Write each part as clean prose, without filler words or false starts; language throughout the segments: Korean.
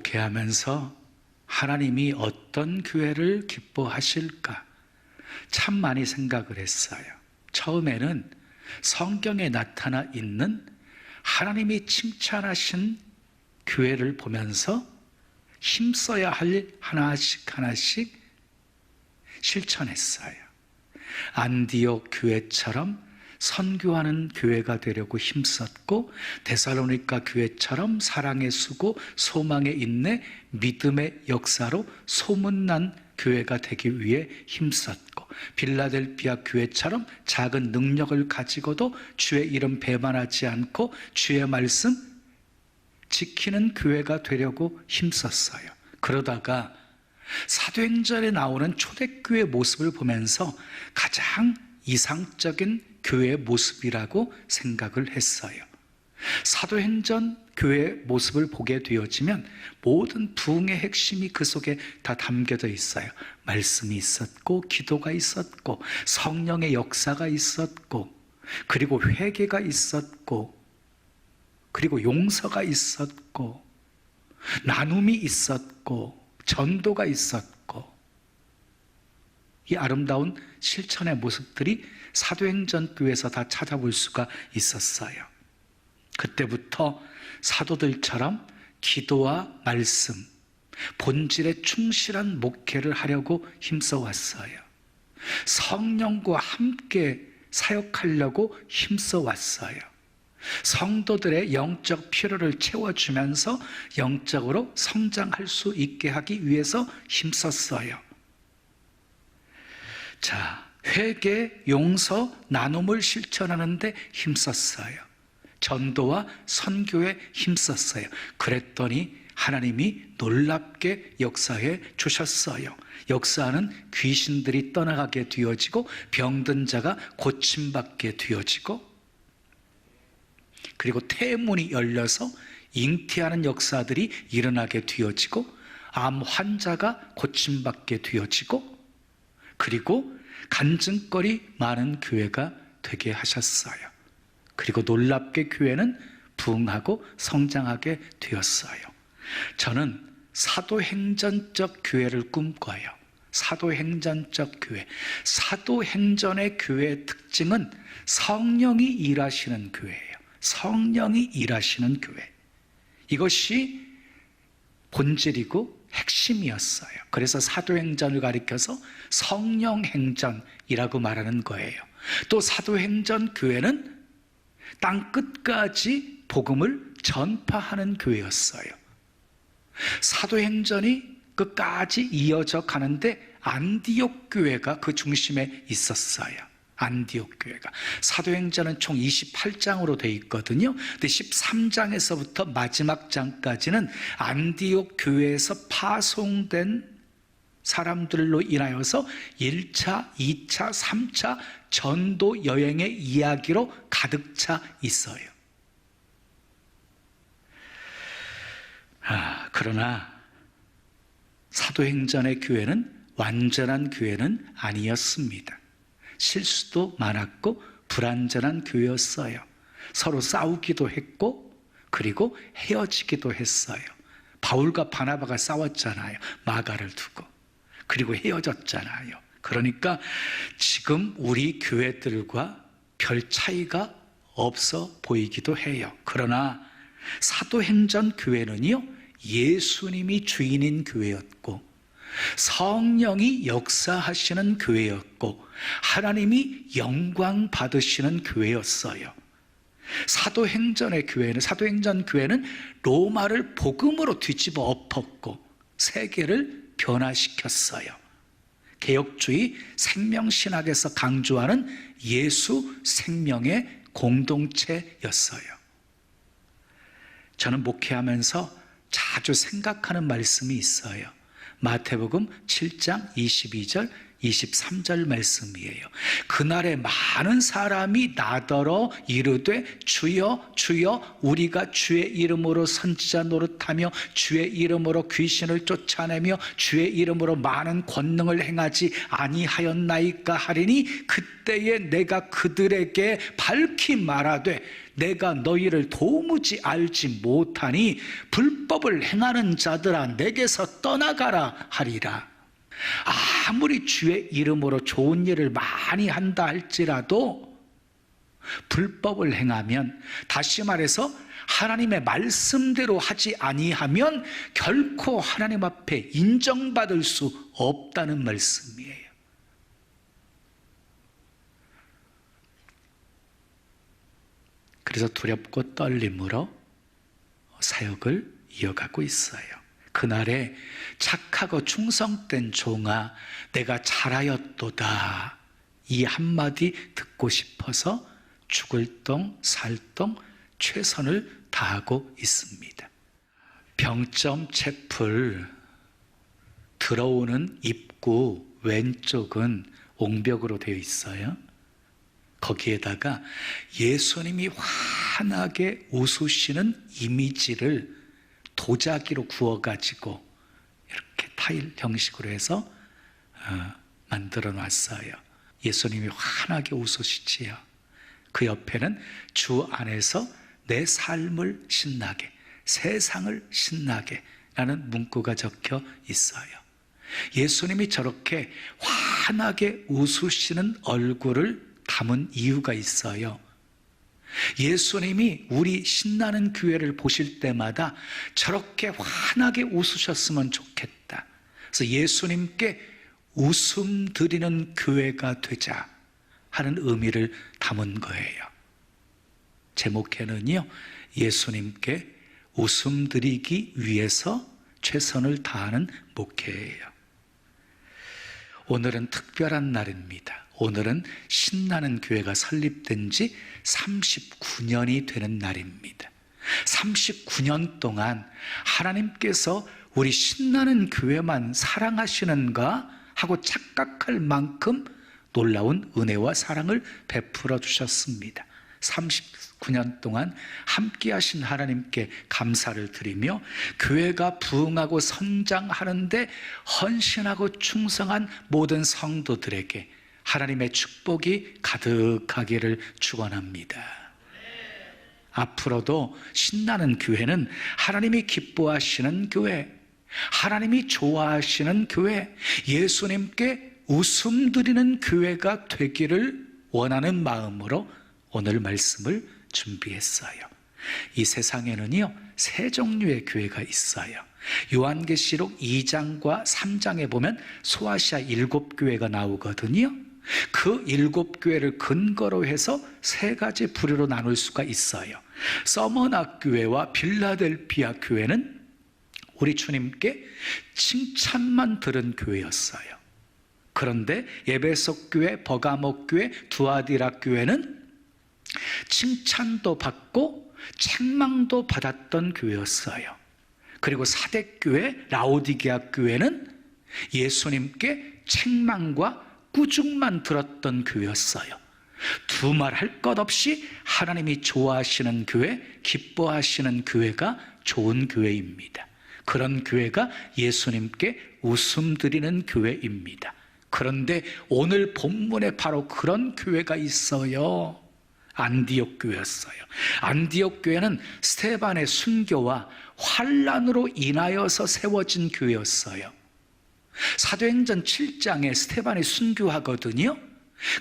목회하면서 하나님이 어떤 교회를 기뻐하실까 참 많이 생각을 했어요. 처음에는 성경에 나타나 있는 하나님이 칭찬하신 교회를 보면서 힘써야 할 하나씩 하나씩 실천했어요. 안디옥 교회처럼 선교하는 교회가 되려고 힘썼고, 데살로니가 교회처럼 사랑의 수고, 소망의 인내, 믿음의 역사로 소문난 교회가 되기 위해 힘썼고, 빌라델피아 교회처럼 작은 능력을 가지고도 주의 이름 배반하지 않고 주의 말씀 지키는 교회가 되려고 힘썼어요. 그러다가 사도행전에 나오는 초대교회 모습을 보면서 가장 이상적인 교회의 모습이라고 생각을 했어요. 사도행전 교회의 모습을 보게 되어지면 모든 부흥의 핵심이 그 속에 다 담겨져 있어요. 말씀이 있었고, 기도가 있었고, 성령의 역사가 있었고, 그리고 회개가 있었고, 그리고 용서가 있었고, 나눔이 있었고, 전도가 있었고, 이 아름다운 실천의 모습들이 사도행전 교회에서 다 찾아볼 수가 있었어요. 그때부터 사도들처럼 기도와 말씀, 본질에 충실한 목회를 하려고 힘써 왔어요. 성령과 함께 사역하려고 힘써 왔어요. 성도들의 영적 필요를 채워주면서 영적으로 성장할 수 있게 하기 위해서 힘썼어요. 자, 회개, 용서, 나눔을 실천하는데 힘썼어요. 전도와 선교에 힘썼어요. 그랬더니 하나님이 놀랍게 역사해 주셨어요. 역사는 귀신들이 떠나가게 되어지고, 병든 자가 고침받게 되어지고, 그리고 태문이 열려서 잉태하는 역사들이 일어나게 되어지고, 암 환자가 고침받게 되어지고, 그리고 간증거리 많은 교회가 되게 하셨어요. 그리고 놀랍게 교회는 부흥하고 성장하게 되었어요. 저는 사도행전적 교회를 꿈꿔요. 사도행전적 교회. 사도행전의 교회의 특징은 성령이 일하시는 교회예요. 성령이 일하시는 교회. 이것이 본질이고 핵심이었어요. 그래서 사도행전을 가리켜서 성령행전이라고 말하는 거예요. 또 사도행전 교회는 땅 끝까지 복음을 전파하는 교회였어요. 사도행전이 끝까지 이어져 가는데 안디옥 교회가 그 중심에 있었어요. 안디옥 교회가. 사도행전은 총 28장으로 되어 있거든요. 근데 13장에서부터 마지막 장까지는 안디옥 교회에서 파송된 사람들로 인하여서 1차, 2차, 3차 전도 여행의 이야기로 가득 차 있어요. 그러나 사도행전의 교회는 완전한 교회는 아니었습니다. 실수도 많았고 불완전한 교회였어요. 서로 싸우기도 했고, 그리고 헤어지기도 했어요. 바울과 바나바가 싸웠잖아요. 마가를 두고. 그리고 헤어졌잖아요. 그러니까 지금 우리 교회들과 별 차이가 없어 보이기도 해요. 그러나 사도행전 교회는요, 예수님이 주인인 교회였고, 성령이 역사하시는 교회였고, 하나님이 영광 받으시는 교회였어요. 사도행전 교회는 로마를 복음으로 뒤집어 엎었고 세계를 변화시켰어요. 개혁주의 생명신학에서 강조하는 예수 생명의 공동체였어요. 저는 목회하면서 자주 생각하는 말씀이 있어요. 마태복음 7장 22절 23절 말씀이에요. 그날에 많은 사람이 나더러 이르되 주여 주여 우리가 주의 이름으로 선지자 노릇하며 주의 이름으로 귀신을 쫓아내며 주의 이름으로 많은 권능을 행하지 아니하였나이까 하리니 그때에 내가 그들에게 밝히 말하되 내가 너희를 도무지 알지 못하니 불법을 행하는 자들아 내게서 떠나가라 하리라. 아무리 주의 이름으로 좋은 일을 많이 한다 할지라도 불법을 행하면, 다시 말해서 하나님의 말씀대로 하지 아니하면 결코 하나님 앞에 인정받을 수 없다는 말씀이에요. 그래서 두렵고 떨림으로 사역을 이어가고 있어요. 그날에 착하고 충성된 종아 내가 잘하였도다, 이 한마디 듣고 싶어서 죽을 똥 살 똥 최선을 다하고 있습니다. 병점 채플 들어오는 입구 왼쪽은 옹벽으로 되어 있어요. 거기에다가 예수님이 환하게 웃으시는 이미지를 도자기로 구워가지고 이렇게 타일 형식으로 해서 만들어 놨어요. 예수님이 환하게 웃으시지요. 그 옆에는 주 안에서 내 삶을 신나게, 세상을 신나게 라는 문구가 적혀 있어요. 예수님이 저렇게 환하게 웃으시는 얼굴을 담은 이유가 있어요. 예수님이 우리 신나는 교회를 보실 때마다 저렇게 환하게 웃으셨으면 좋겠다. 그래서 예수님께 웃음 드리는 교회가 되자 하는 의미를 담은 거예요. 제목에는요, 예수님께 웃음 드리기 위해서 최선을 다하는 목회예요. 오늘은 특별한 날입니다. 오늘은 신나는 교회가 설립된 지 39년이 되는 날입니다. 39년 동안 하나님께서 우리 신나는 교회만 사랑하시는가 하고 착각할 만큼 놀라운 은혜와 사랑을 베풀어 주셨습니다. 39년 동안 함께 하신 하나님께 감사를 드리며 교회가 부흥하고 성장하는데 헌신하고 충성한 모든 성도들에게 하나님의 축복이 가득하기를 축원합니다. 앞으로도 신나는 교회는 하나님이 기뻐하시는 교회, 하나님이 좋아하시는 교회, 예수님께 웃음 드리는 교회가 되기를 원하는 마음으로 오늘 말씀을 준비했어요. 이 세상에는요, 세 종류의 교회가 있어요. 요한계시록 2장과 3장에 보면 소아시아 7교회가 나오거든요. 그 7교회를 근거로 해서 세 가지 부류로 나눌 수가 있어요. 서머나 교회와 빌라델피아 교회는 우리 주님께 칭찬만 들은 교회였어요. 그런데 에베소 교회, 버가모 교회, 두아디라 교회는 칭찬도 받고 책망도 받았던 교회였어요. 그리고 사대교회, 라오디게아 교회는 예수님께 책망과 꾸중만 들었던 교회였어요. 두말 할 것 없이 하나님이 좋아하시는 교회, 기뻐하시는 교회가 좋은 교회입니다. 그런 교회가 예수님께 웃음 드리는 교회입니다. 그런데 오늘 본문에 바로 그런 교회가 있어요. 안디옥 교회였어요. 안디옥 교회는 스데반의 순교와 환난으로 인하여서 세워진 교회였어요. 사도행전 7장에 스데반이 순교하거든요.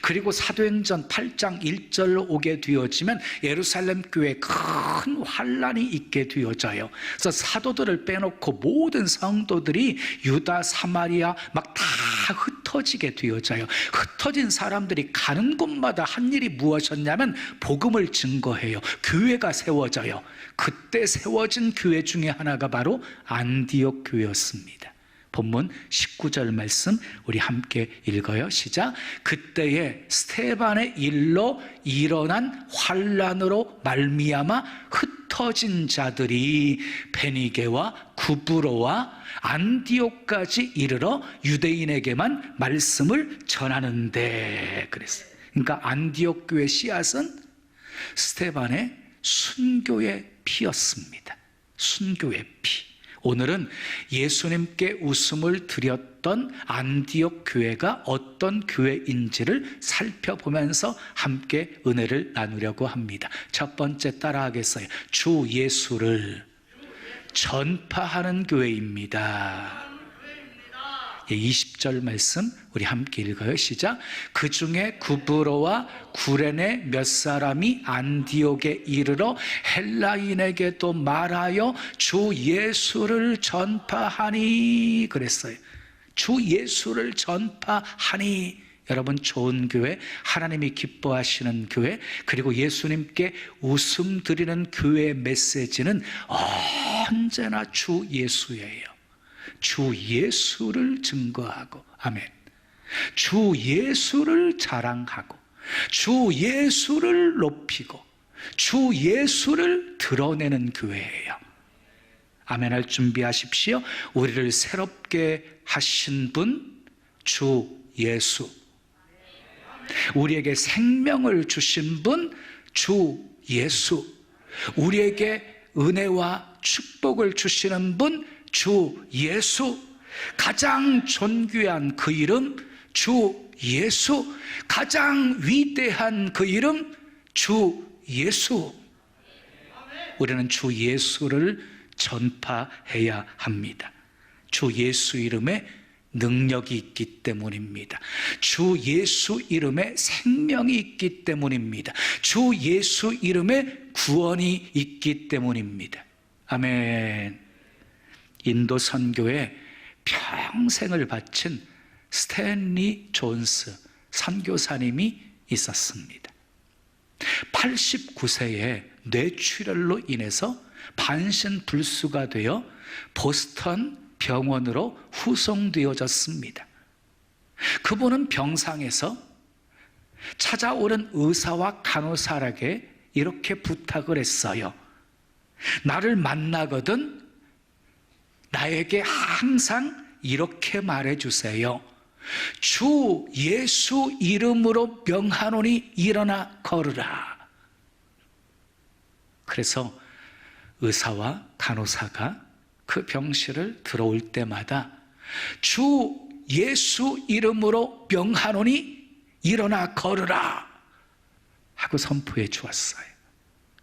그리고 사도행전 8장 1절로 오게 되어지면 예루살렘 교회에 큰 환난이 있게 되어져요. 그래서 사도들을 빼놓고 모든 성도들이 유다, 사마리아 막 다 흩어지게 되어져요. 흩어진 사람들이 가는 곳마다 한 일이 무엇이었냐면 복음을 증거해요. 교회가 세워져요. 그때 세워진 교회 중에 하나가 바로 안디옥 교회였습니다. 본문 19절 말씀 우리 함께 읽어요. 시작. 그때에 스데반의 일로 일어난 환난으로 말미암아 흩어진 자들이 베니게와 구브로와 안디옥까지 이르러 유대인에게만 말씀을 전하는데 그랬어요. 그러니까 안디옥 교회 씨앗은 스데반의 순교의 피였습니다. 순교의 피. 오늘은 예수님께 웃음을 드렸던 안디옥 교회가 어떤 교회인지를 살펴보면서 함께 은혜를 나누려고 합니다. 첫 번째 따라하겠어요. 주 예수를 전파하는 교회입니다. 20절 말씀 우리 함께 읽어요. 시작. 그 중에 구브로와 구레네 몇 사람이 안디옥에 이르러 헬라인에게도 말하여 주 예수를 전파하니 그랬어요. 주 예수를 전파하니. 여러분, 좋은 교회, 하나님이 기뻐하시는 교회, 그리고 예수님께 웃음 드리는 교회의 메시지는 언제나 주 예수예요. 주 예수를 증거하고, 아멘. 주 예수를 자랑하고, 주 예수를 높이고, 주 예수를 드러내는 교회예요. 아멘 할 준비하십시오. 우리를 새롭게 하신 분, 주 예수. 우리에게 생명을 주신 분, 주 예수. 우리에게 은혜와 축복을 주시는 분, 주 예수. 가장 존귀한 그 이름, 주 예수. 가장 위대한 그 이름, 주 예수. 우리는 주 예수를 전파해야 합니다. 주 예수 이름에 능력이 있기 때문입니다. 주 예수 이름에 생명이 있기 때문입니다. 주 예수 이름에 구원이 있기 때문입니다. 아멘. 인도 선교에 평생을 바친 스탠리 존스 선교사님이 있었습니다. 89세에 뇌출혈로 인해서 반신불수가 되어 보스턴 병원으로 후송되어졌습니다. 그분은 병상에서 찾아오는 의사와 간호사에게 이렇게 부탁을 했어요. 나를 만나거든 나에게 항상 이렇게 말해주세요. 주 예수 이름으로 명하노니 일어나 걸으라. 그래서 의사와 간호사가 그 병실을 들어올 때마다 주 예수 이름으로 명하노니 일어나 걸으라 하고 선포해 주었어요.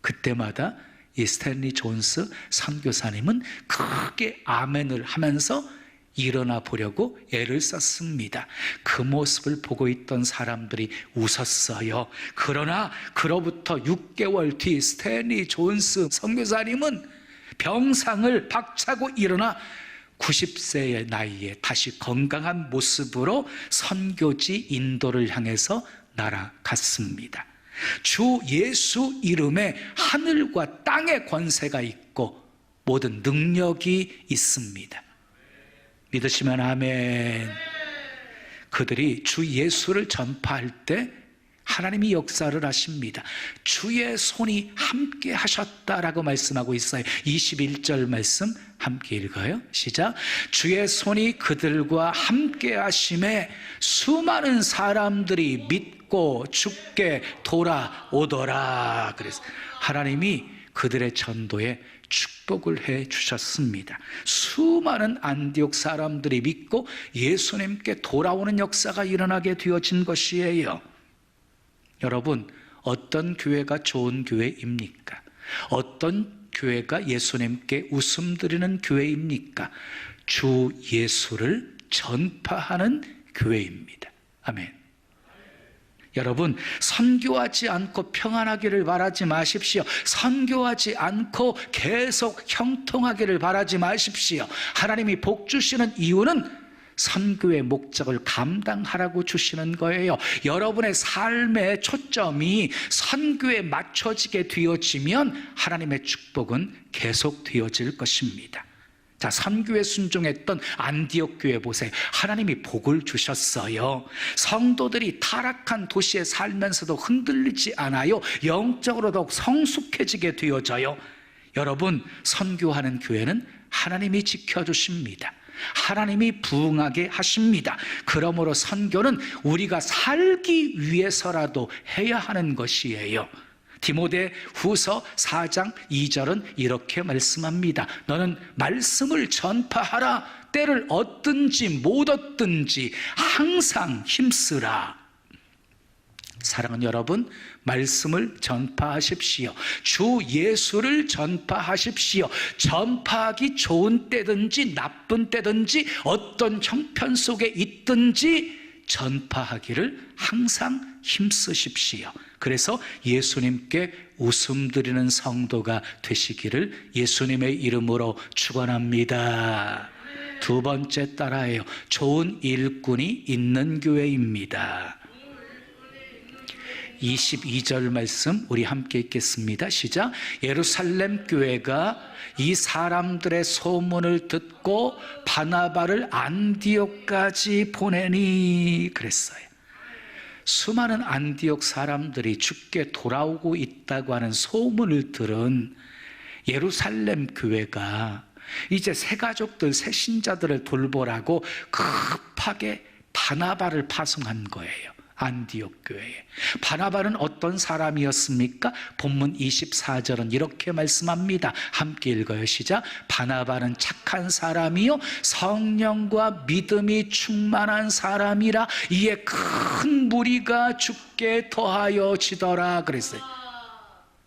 그때마다 이 스탠리 존스 선교사님은 크게 아멘을 하면서 일어나 보려고 애를 썼습니다. 그 모습을 보고 있던 사람들이 웃었어요. 그러나 그로부터 6개월 뒤 스탠리 존스 선교사님은 병상을 박차고 일어나 90세의 나이에 다시 건강한 모습으로 선교지 인도를 향해서 날아갔습니다. 주 예수 이름에 하늘과 땅의 권세가 있고 모든 능력이 있습니다. 믿으시면 아멘. 그들이 주 예수를 전파할 때 하나님이 역사를 하십니다. 주의 손이 함께 하셨다라고 말씀하고 있어요. 21절 말씀 함께 읽어요. 시작. 주의 손이 그들과 함께 하심에 수많은 사람들이 믿고 주께 돌아오더라. 그래서 하나님이 그들의 전도에 축복을 해 주셨습니다. 수많은 안디옥 사람들이 믿고 예수님께 돌아오는 역사가 일어나게 되어진 것이에요. 여러분, 어떤 교회가 좋은 교회입니까? 어떤 교회가 예수님께 웃음 드리는 교회입니까? 주 예수를 전파하는 교회입니다. 아멘. 여러분, 선교하지 않고 평안하기를 바라지 마십시오. 선교하지 않고 계속 형통하기를 바라지 마십시오. 하나님이 복 주시는 이유는 선교의 목적을 감당하라고 주시는 거예요. 여러분의 삶의 초점이 선교에 맞춰지게 되어지면 하나님의 축복은 계속 되어질 것입니다. 자, 선교에 순종했던 안디옥 교회 보세요. 하나님이 복을 주셨어요. 성도들이 타락한 도시에 살면서도 흔들리지 않아요. 영적으로 더욱 성숙해지게 되어져요. 여러분, 선교하는 교회는 하나님이 지켜주십니다. 하나님이 부응하게 하십니다. 그러므로 선교는 우리가 살기 위해서라도 해야 하는 것이에요. 디모데 후서 4장 2절은 이렇게 말씀합니다. 너는 말씀을 전파하라. 때를 얻든지 못 얻든지 항상 힘쓰라. 사랑하는 여러분, 말씀을 전파하십시오. 주 예수를 전파하십시오. 전파하기 좋은 때든지 나쁜 때든지 어떤 형편 속에 있든지 전파하기를 항상 힘쓰십시오. 그래서 예수님께 웃음 드리는 성도가 되시기를 예수님의 이름으로 축원합니다. 두 번째 따라해요. 좋은 일꾼이 있는 교회입니다. 22절 말씀 우리 함께 읽겠습니다. 시작. 예루살렘 교회가 이 사람들의 소문을 듣고 바나바를 안디옥까지 보내니 그랬어요. 수많은 안디옥 사람들이 주께 돌아오고 있다고 하는 소문을 들은 예루살렘 교회가 이제 새 가족들, 새 신자들을 돌보라고 급하게 바나바를 파송한 거예요. 안디옥 교회에. 바나바는 어떤 사람이었습니까? 본문 24절은 이렇게 말씀합니다. 함께 읽어요. 시작. 바나바는 착한 사람이요 성령과 믿음이 충만한 사람이라 이에 큰 무리가 주께 더하여 지더라 그랬어요.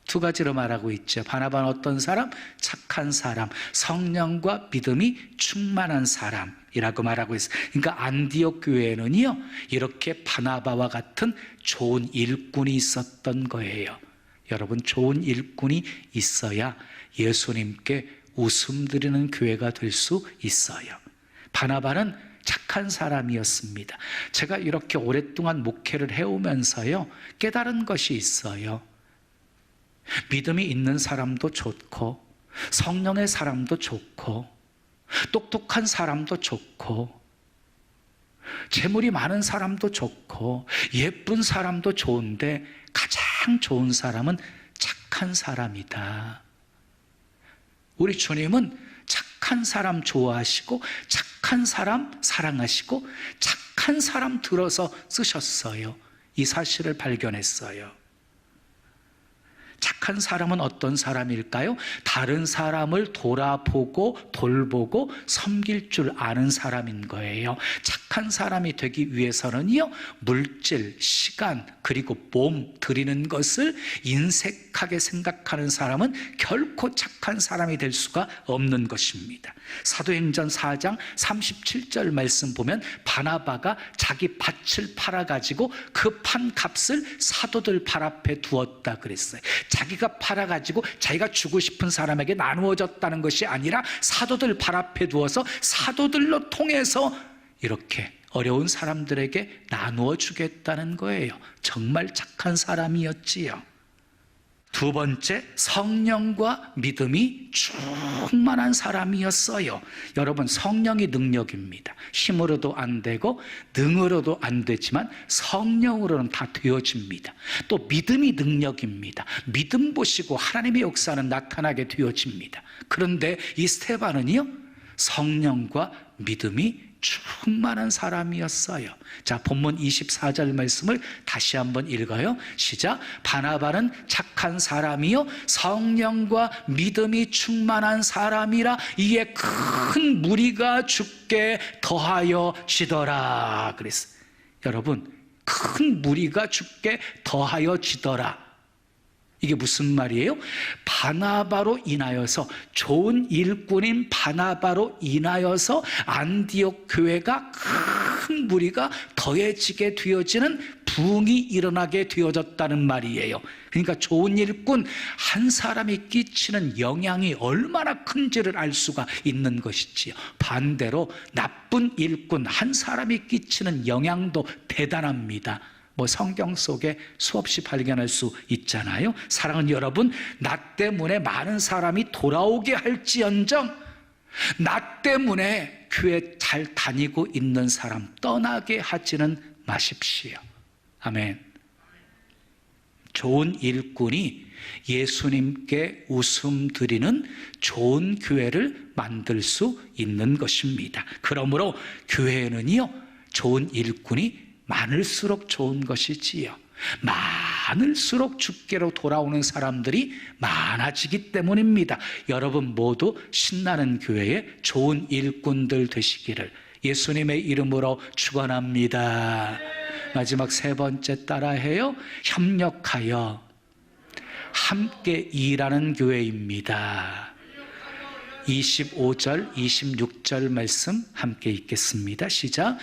두 가지로 말하고 있죠. 바나바는 어떤 사람? 착한 사람, 성령과 믿음이 충만한 사람이라고 말하고 있어요. 그러니까 안디옥 교회에는요 이렇게 바나바와 같은 좋은 일꾼이 있었던 거예요. 여러분, 좋은 일꾼이 있어야 예수님께 웃음 드리는 교회가 될 수 있어요. 바나바는 착한 사람이었습니다. 제가 이렇게 오랫동안 목회를 해오면서요 깨달은 것이 있어요. 믿음이 있는 사람도 좋고 성령의 사람도 좋고 똑똑한 사람도 좋고 재물이 많은 사람도 좋고 예쁜 사람도 좋은데 가장 좋은 사람은 착한 사람이다. 우리 주님은 착한 사람 좋아하시고 착한 사람 사랑하시고 착한 사람 들어서 쓰셨어요. 이 사실을 발견했어요. 착한 사람은 어떤 사람일까요? 다른 사람을 돌아보고 돌보고 섬길 줄 아는 사람인 거예요. 착한 사람이 되기 위해서는요 물질, 시간 그리고 몸 드리는 것을 인색하게 생각하는 사람은 결코 착한 사람이 될 수가 없는 것입니다. 사도행전 4장 37절 말씀 보면 바나바가 자기 밭을 팔아가지고 그 판 값을 사도들 발 앞에 두었다 그랬어요. 자기가 팔아가지고 자기가 주고 싶은 사람에게 나누어졌다는 것이 아니라 사도들 발 앞에 두어서 사도들로 통해서 이렇게 어려운 사람들에게 나누어 주겠다는 거예요. 정말 착한 사람이었지요. 두 번째, 성령과 믿음이 충만한 사람이었어요. 여러분, 성령이 능력입니다. 힘으로도 안 되고 능으로도 안 되지만 성령으로는 다 되어집니다. 또 믿음이 능력입니다. 믿음 보시고 하나님의 역사는 나타나게 되어집니다. 그런데 이 스데반은요 성령과 믿음이 충만한 사람이었어요. 자, 본문 24절 말씀을 다시 한번 읽어요. 시작. 바나바는 착한 사람이요 성령과 믿음이 충만한 사람이라 이에 큰 무리가 주께 더하여 지더라 그랬어요. 여러분, 큰 무리가 주께 더하여 지더라. 이게 무슨 말이에요? 바나바로 인하여서, 좋은 일꾼인 바나바로 인하여서 안디옥 교회가 큰 무리가 더해지게 되어지는 부흥이 일어나게 되어졌다는 말이에요. 그러니까 좋은 일꾼 한 사람이 끼치는 영향이 얼마나 큰지를 알 수가 있는 것이지요. 반대로 나쁜 일꾼 한 사람이 끼치는 영향도 대단합니다. 성경 속에 수없이 발견할 수 있잖아요. 사랑하는 여러분, 나 때문에 많은 사람이 돌아오게 할지언정 나 때문에 교회 잘 다니고 있는 사람 떠나게 하지는 마십시오. 아멘. 좋은 일꾼이 예수님께 웃음 드리는 좋은 교회를 만들 수 있는 것입니다. 그러므로 교회는요, 좋은 일꾼이 많을수록 좋은 것이지요. 많을수록 주께로 돌아오는 사람들이 많아지기 때문입니다. 여러분 모두 신나는 교회에 좋은 일꾼들 되시기를 예수님의 이름으로 축원합니다. 마지막 세 번째 따라해요. 협력하여 함께 일하는 교회입니다. 25절, 26절 말씀 함께 읽겠습니다. 시작.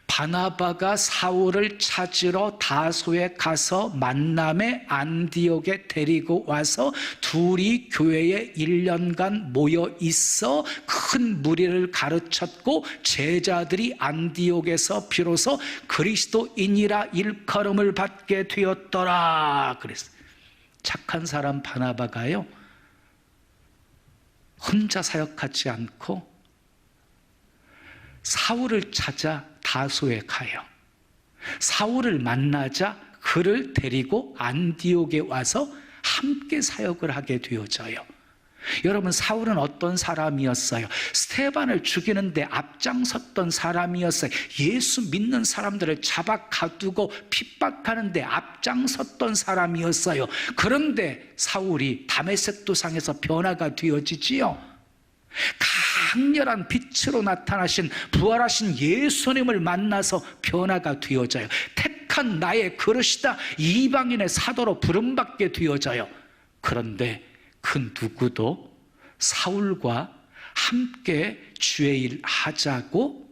바나바가 사울을 찾으러 다소에 가서 만남의 안디옥에 데리고 와서 둘이 교회에 1년간 모여 있어 큰 무리를 가르쳤고 제자들이 안디옥에서 비로소 그리스도인이라 일컬음을 받게 되었더라. 그랬어요. 착한 사람 바나바가요, 혼자 사역하지 않고 사울을 찾아 다소에 가요. 사울을 만나자 그를 데리고 안디옥에 와서 함께 사역을 하게 되어져요. 여러분, 사울은 어떤 사람이었어요? 스테반을 죽이는데 앞장섰던 사람이었어요. 예수 믿는 사람들을 잡아 가두고 핍박하는데 앞장섰던 사람이었어요. 그런데 사울이 다메섹 도상에서 변화가 되어지지요. 강렬한 빛으로 나타나신 부활하신 예수님을 만나서 변화가 되어져요. 택한 나의 그릇이다, 이방인의 사도로 부름받게 되어져요. 그런데 그 누구도 사울과 함께 주의 일 하자고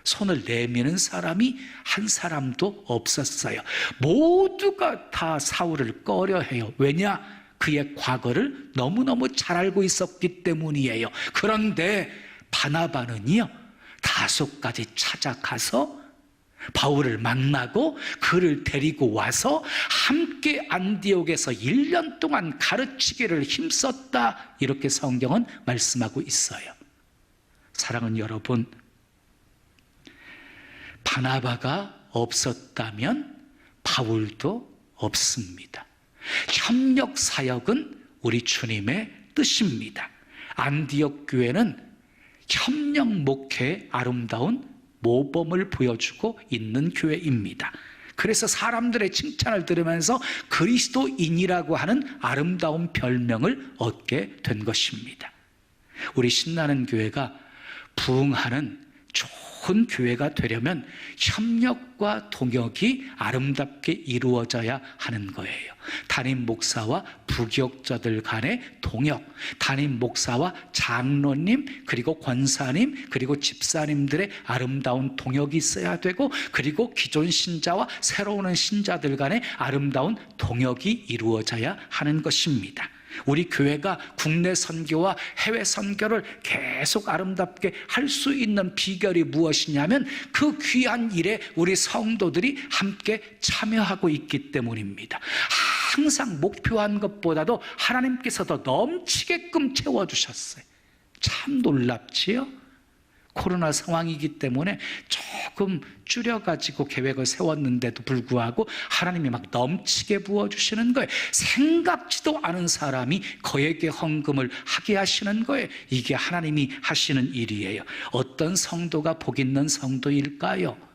손을 내미는 사람이 한 사람도 없었어요. 모두가 다 사울을 꺼려해요. 왜냐? 그의 과거를 너무너무 잘 알고 있었기 때문이에요. 그런데 바나바는요, 다소까지 찾아가서 바울을 만나고 그를 데리고 와서 함께 안디옥에서 1년 동안 가르치기를 힘썼다, 이렇게 성경은 말씀하고 있어요. 사랑하는 여러분, 바나바가 없었다면 바울도 없습니다. 협력 사역은 우리 주님의 뜻입니다. 안디옥 교회는 협력 목회의 아름다운 모범을 보여주고 있는 교회입니다. 그래서 사람들의 칭찬을 들으면서 그리스도인이라고 하는 아름다운 별명을 얻게 된 것입니다. 우리 신나는 교회가 부흥하는 좋은 교회가 되려면 협력과 동역이 아름답게 이루어져야 하는 거예요. 담임 목사와 부교육자들 간의 동역, 담임 목사와 장로님, 그리고 권사님, 그리고 집사님들의 아름다운 동역이 있어야 되고, 그리고 기존 신자와 새로 오는 신자들 간의 아름다운 동역이 이루어져야 하는 것입니다. 우리 교회가 국내 선교와 해외 선교를 계속 아름답게 할 수 있는 비결이 무엇이냐면 그 귀한 일에 우리 성도들이 함께 참여하고 있기 때문입니다. 항상 목표한 것보다도 하나님께서 더 넘치게끔 채워주셨어요. 참 놀랍지요? 코로나 상황이기 때문에 조금 줄여가지고 계획을 세웠는데도 불구하고 하나님이 막 넘치게 부어주시는 거예요. 생각지도 않은 사람이 거액의 헌금을 하게 하시는 거예요. 이게 하나님이 하시는 일이에요. 어떤 성도가 복 있는 성도일까요?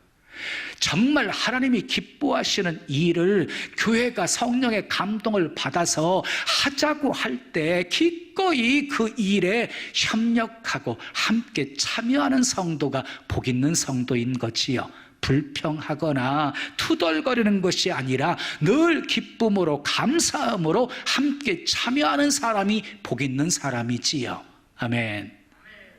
정말 하나님이 기뻐하시는 일을 교회가 성령의 감동을 받아서 하자고 할 때 기꺼이 그 일에 협력하고 함께 참여하는 성도가 복 있는 성도인 거지요. 불평하거나 투덜거리는 것이 아니라 늘 기쁨으로 감사함으로 함께 참여하는 사람이 복 있는 사람이지요. 아멘.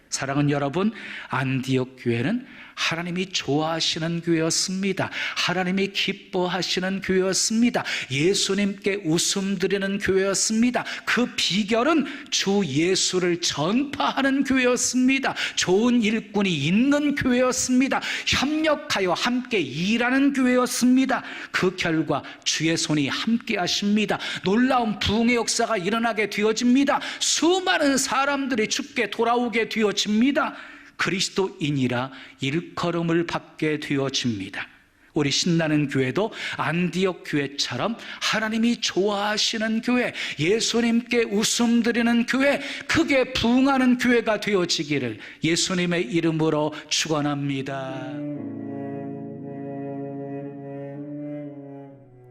사랑하는 여러분, 안디옥 교회는 하나님이 좋아하시는 교회였습니다. 하나님이 기뻐하시는 교회였습니다. 예수님께 웃음 드리는 교회였습니다. 그 비결은 주 예수를 전파하는 교회였습니다. 좋은 일꾼이 있는 교회였습니다. 협력하여 함께 일하는 교회였습니다. 그 결과 주의 손이 함께 하십니다. 놀라운 부흥의 역사가 일어나게 되어집니다. 수많은 사람들이 주께 돌아오게 되어집니다. 그리스도인이라 일컬음을 받게 되어집니다. 우리 신나는 교회도 안디옥 교회처럼 하나님이 좋아하시는 교회, 예수님께 웃음 드리는 교회, 크게 부흥하는 교회가 되어지기를 예수님의 이름으로 축원합니다.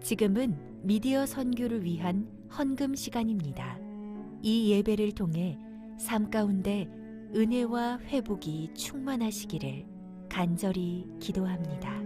지금은 미디어 선교를 위한 헌금 시간입니다. 이 예배를 통해 삶 가운데 은혜와 회복이 충만하시기를 간절히 기도합니다.